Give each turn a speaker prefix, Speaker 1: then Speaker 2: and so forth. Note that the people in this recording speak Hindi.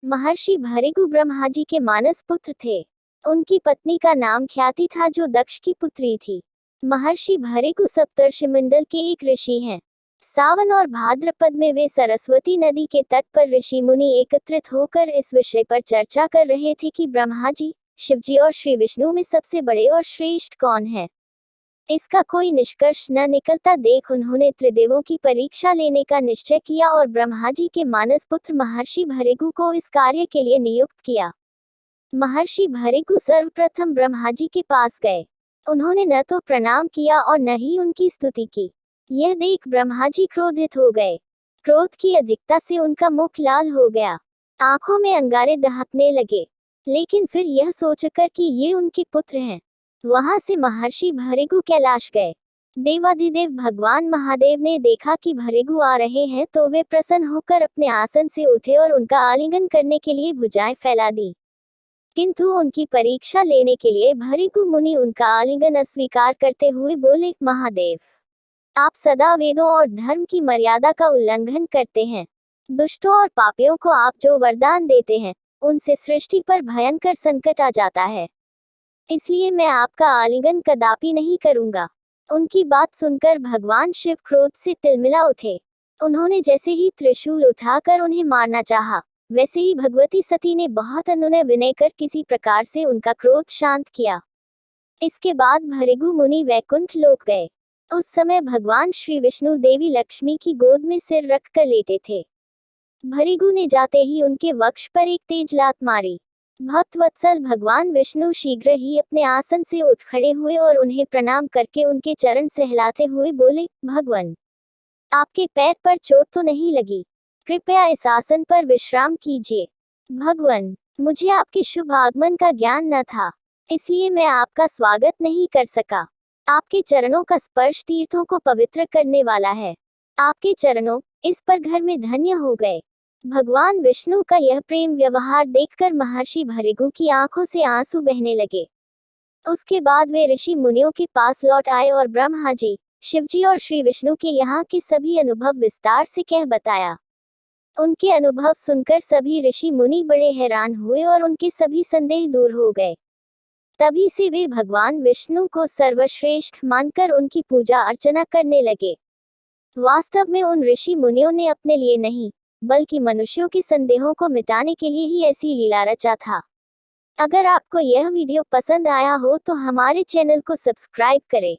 Speaker 1: महर्षि भृगु ब्रह्मा जी के मानस पुत्र थे। उनकी पत्नी का नाम ख्याति था, जो दक्ष की पुत्री थी। महर्षि भृगु सप्तर्षिमंडल के एक ऋषि हैं। सावन और भाद्रपद में वे सरस्वती नदी के तट पर ऋषि मुनि एकत्रित होकर इस विषय पर चर्चा कर रहे थे कि ब्रह्मा जी, शिवजी और श्री विष्णु में सबसे बड़े और श्रेष्ठ कौन है। इसका कोई निष्कर्ष न निकलता देख उन्होंने त्रिदेवों की परीक्षा लेने का निश्चय किया और ब्रह्मा जी के मानस पुत्र महर्षि भृगु को इस कार्य के लिए नियुक्त किया। महर्षि भृगु सर्वप्रथम ब्रह्मा जी के पास गए। उन्होंने न तो प्रणाम किया और न ही उनकी स्तुति की। यह देख ब्रह्मा जी क्रोधित हो गए। क्रोध की अधिकता से उनका मुख लाल हो गया, आंखों में अंगारे दहकने लगे। लेकिन फिर यह सोचकर कि ये उनके पुत्र हैं, वहां से महर्षि भृगु कैलाश गए। देवाधिदेव भगवान महादेव ने देखा कि भृगु आ रहे हैं तो वे प्रसन्न होकर अपने आसन से उठे और उनका आलिंगन करने के लिए भुजाएं फैला दी। किंतु उनकी परीक्षा लेने के लिए भृगु मुनि उनका आलिंगन अस्वीकार करते हुए बोले, महादेव, आप सदा वेदों और धर्म की मर्यादा का उल्लंघन करते हैं। दुष्टों और पापियों को आप जो वरदान देते हैं, उनसे सृष्टि पर भयंकर संकट आ जाता है। इसलिए मैं आपका आलिंगन कदापि नहीं करूंगा। उनकी बात सुनकर भगवान शिव क्रोध से तिलमिला उठे। उन्होंने जैसे ही त्रिशूल उठाकर उन्हें मारना चाहा, वैसे ही भगवती सती ने बहुत अनुनय विनय कर किसी प्रकार से उनका क्रोध शांत किया। इसके बाद भृगु मुनि वैकुंठ लोक गए। उस समय भगवान श्री विष्णु देवी लक्ष्मी की गोद में सिर रखकर लेटे थे। भृगु ने जाते ही उनके वक्ष पर एक तेज लात मारी। भक्त वत्सल भगवान विष्णु शीघ्र ही अपने आसन से उठ खड़े हुए और उन्हें प्रणाम करके उनके चरण सहलाते हुए बोले, भगवान, आपके पैर पर चोट तो नहीं लगी? कृपया इस आसन पर विश्राम कीजिए। भगवान, मुझे आपके शुभ आगमन का ज्ञान न था, इसलिए मैं आपका स्वागत नहीं कर सका। आपके चरणों का स्पर्श तीर्थों को पवित्र करने वाला है। आपके चरणों इस पर घर में धन्य हो गए। भगवान विष्णु का यह प्रेम व्यवहार देखकर महर्षि भृगु की आंखों से आंसू बहने लगे। उसके बाद वे ऋषि मुनियों के पास लौट आए और ब्रह्मा जी, शिवजी और श्री विष्णु के यहाँ के सभी अनुभव विस्तार से कह बताया। उनके अनुभव सुनकर सभी ऋषि मुनि बड़े हैरान हुए और उनके सभी संदेह दूर हो गए। तभी से वे भगवान विष्णु को सर्वश्रेष्ठ मानकर उनकी पूजा अर्चना करने लगे। वास्तव में उन ऋषि मुनियों ने अपने लिए नहीं, बल्कि मनुष्यों के संदेहों को मिटाने के लिए ही ऐसी लीला रचा था। अगर आपको यह वीडियो पसंद आया हो तो हमारे चैनल को सब्सक्राइब करें।